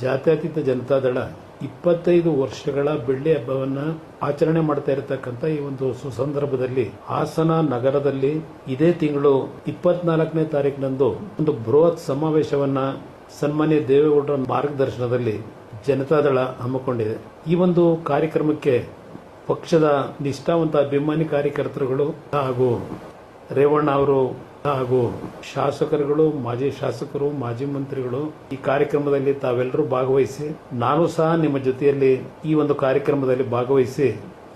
ಜಾತ್ಯತೀತ ಜನತಾದಳ 25 ವರ್ಷಗಳ ಬೆಳ್ಳಿ ಹಬ್ಬವನ್ನು ಆಚರಣೆ ಮಾಡ್ತಾ ಇರತಕ್ಕಂತ ಈ ಒಂದು ಸುಸಂದರ್ಭದಲ್ಲಿ ಹಾಸನ ನಗರದಲ್ಲಿ ಇದೇ ತಿಂಗಳು 24ನೇ ತಾರೀಕಿನಂದು ಒಂದು ಬೃಹತ್ ಸಮಾವೇಶವನ್ನ ಸನ್ಮಾನ್ಯ ದೇವೇಗೌಡರ ಮಾರ್ಗದರ್ಶನದಲ್ಲಿ ಜನತಾದಳ ಹಮ್ಮಿಕೊಂಡಿದೆ. ಈ ಒಂದು ಕಾರ್ಯಕ್ರಮಕ್ಕೆ ಪಕ್ಷದ ನಿಷ್ಠಾವಂತ ಅಭಿಮಾನಿ ಕಾರ್ಯಕರ್ತರುಗಳು ಹಾಗೂ ರೇವಣ್ಣ ಅವರು ಹಾಗೂ ಶಾಸಕರುಗಳು, ಮಾಜಿ ಶಾಸಕರು, ಮಾಜಿ ಮಂತ್ರಿಗಳು ಈ ಕಾರ್ಯಕ್ರಮದಲ್ಲಿ ತಾವೆಲ್ಲರೂ ಭಾಗವಹಿಸಿ, ನಾನು ಸಹ ನಿಮ್ಮ ಜೊತೆಯಲ್ಲಿ ಈ ಒಂದು ಕಾರ್ಯಕ್ರಮದಲ್ಲಿ ಭಾಗವಹಿಸಿ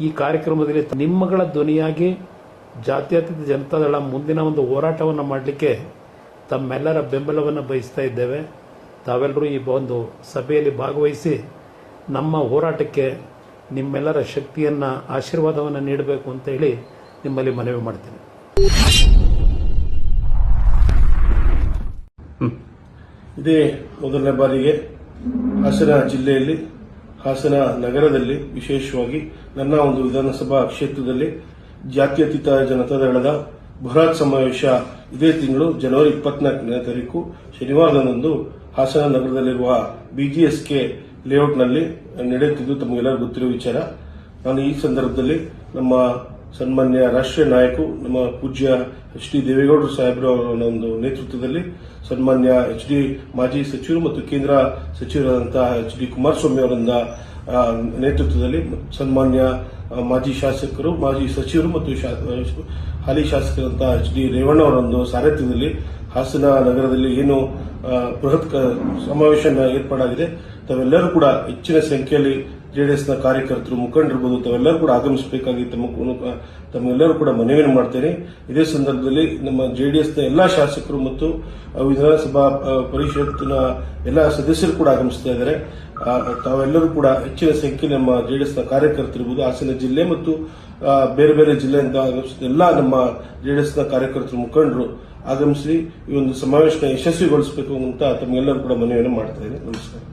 ಈ ಕಾರ್ಯಕ್ರಮದಲ್ಲಿ ನಿಮ್ಮಗಳ ಧ್ವನಿಯಾಗಿ ಜಾತ್ಯತೀತ ಜನತಾದಳ ಮುಂದಿನ ಒಂದು ಹೋರಾಟವನ್ನು ಮಾಡಲಿಕ್ಕೆ ತಮ್ಮೆಲ್ಲರ ಬೆಂಬಲವನ್ನು ಬಯಸ್ತಾ ಇದ್ದೇವೆ. ತಾವೆಲ್ಲರೂ ಈ ಒಂದು ಸಭೆಯಲ್ಲಿ ಭಾಗವಹಿಸಿ ನಮ್ಮ ಹೋರಾಟಕ್ಕೆ ನಿಮ್ಮೆಲ್ಲರ ಶಕ್ತಿಯನ್ನ ಆಶೀರ್ವಾದವನ್ನು ನೀಡಬೇಕು ಅಂತ ಹೇಳಿ ನಿಮ್ಮಲ್ಲಿ ಮನವಿ ಮಾಡ್ತೇನೆ. ಇದೇ ಮೊದಲನೇ ಬಾರಿಗೆ ಹಾಸನ ಜಿಲ್ಲೆಯಲ್ಲಿ, ಹಾಸನ ನಗರದಲ್ಲಿ, ವಿಶೇಷವಾಗಿ ನನ್ನ ಒಂದು ವಿಧಾನಸಭಾ ಕ್ಷೇತ್ರದಲ್ಲಿ ಜಾತ್ಯತೀತ ಜನತಾದಳದ ಬೃಹತ್ ಸಮಾವೇಶ ಇದೇ ತಿಂಗಳು ಜನವರಿ 24ನೇ ತಾರೀಕು ಶನಿವಾರದಂದು ಹಾಸನ ನಗರದಲ್ಲಿರುವ ಬಿಜಿಎಸ್ಕೆ ಲೇಔಟ್ನಲ್ಲಿ ನಡೆಯುತ್ತಿದ್ದು ತಮಗೆಲ್ಲರಿಗೂ ಗೊತ್ತಿರುವ ವಿಚಾರ. ನಾನು ಈ ಸಂದರ್ಭದಲ್ಲಿ ನಮ್ಮ ಸನ್ಮಾನ್ಯ ರಾಷ್ಟ್ರೀಯ ನಾಯಕರು, ನಮ್ಮ ಪೂಜ್ಯ ಎಚ್ ಡಿ ದೇವೇಗೌಡರು ಸಾಹೇಬರು ಅವರ ಒಂದು ನೇತೃತ್ವದಲ್ಲಿ, ಸನ್ಮಾನ್ಯ ಎಚ್ ಡಿ ಮಾಜಿ ಸಚಿವರು ಮತ್ತು ಕೇಂದ್ರ ಸಚಿವರಾದಂತಹ ಎಚ್ ಡಿ ಕುಮಾರಸ್ವಾಮಿ ಅವರಿಂದ ನೇತೃತ್ವದಲ್ಲಿ, ಸನ್ಮಾನ್ಯ ಮಾಜಿ ಶಾಸಕರು, ಮಾಜಿ ಸಚಿವರು ಮತ್ತು ಹಾಲಿ ಶಾಸಕರಂತಹ ಎಚ್ ಡಿ ರೇವಣ್ಣ ಅವರೊಂದು ಸಾರಥ್ಯದಲ್ಲಿ ಹಾಸನ ನಗರದಲ್ಲಿ ಏನು ಬೃಹತ್ ಸಮಾವೇಶ ಏರ್ಪಾಡಾಗಿದೆ. ತಾವೆಲ್ಲರೂ ಕೂಡ ಹೆಚ್ಚಿನ ಸಂಖ್ಯೆಯಲ್ಲಿ ಜೆಡಿಎಸ್ನ ಕಾರ್ಯಕರ್ತರು, ಮುಖಂಡರಿರ್ಬೋದು, ತಾವೆಲ್ಲರೂ ಕೂಡ ಆಗಮಿಸಬೇಕಾಗಿ ತಮ್ಮೆಲ್ಲರೂ ಕೂಡ ಮನವಿಯನ್ನು ಮಾಡ್ತೇನೆ. ಇದೇ ಸಂದರ್ಭದಲ್ಲಿ ನಮ್ಮ ಜೆಡಿಎಸ್ನ ಎಲ್ಲಾ ಶಾಸಕರು ಮತ್ತು ವಿಧಾನಸಭಾ ಪರಿಷತ್ನ ಎಲ್ಲಾ ಸದಸ್ಯರು ಕೂಡ ಆಗಮಿಸ್ತಾ ಇದ್ದಾರೆ. ತಾವೆಲ್ಲರೂ ಕೂಡ ಹೆಚ್ಚಿನ ಸಂಖ್ಯೆಯಲ್ಲಿ ನಮ್ಮ ಜೆಡಿಎಸ್ನ ಕಾರ್ಯಕರ್ತರಿರ್ಬೋದು, ಹಾಸನ ಜಿಲ್ಲೆ ಮತ್ತು ಬೇರೆ ಬೇರೆ ಜಿಲ್ಲೆಯಿಂದ ಆಗಮಿಸಿದ ಎಲ್ಲ ನಮ್ಮ ಜೆಡಿಎಸ್ನ ಕಾರ್ಯಕರ್ತರು, ಮುಖಂಡರು ಆಗಮಿಸಿ ಈ ಒಂದು ಸಮಾವೇಶನ ಯಶಸ್ವಿಗೊಳಿಸಬೇಕು ಅಂತ ತಮ್ಮೆಲ್ಲರೂ ಕೂಡ ಮನವಿಯನ್ನು ಮಾಡ್ತಾ ಇದ್ದೇನೆ. ನಮಸ್ಕಾರ.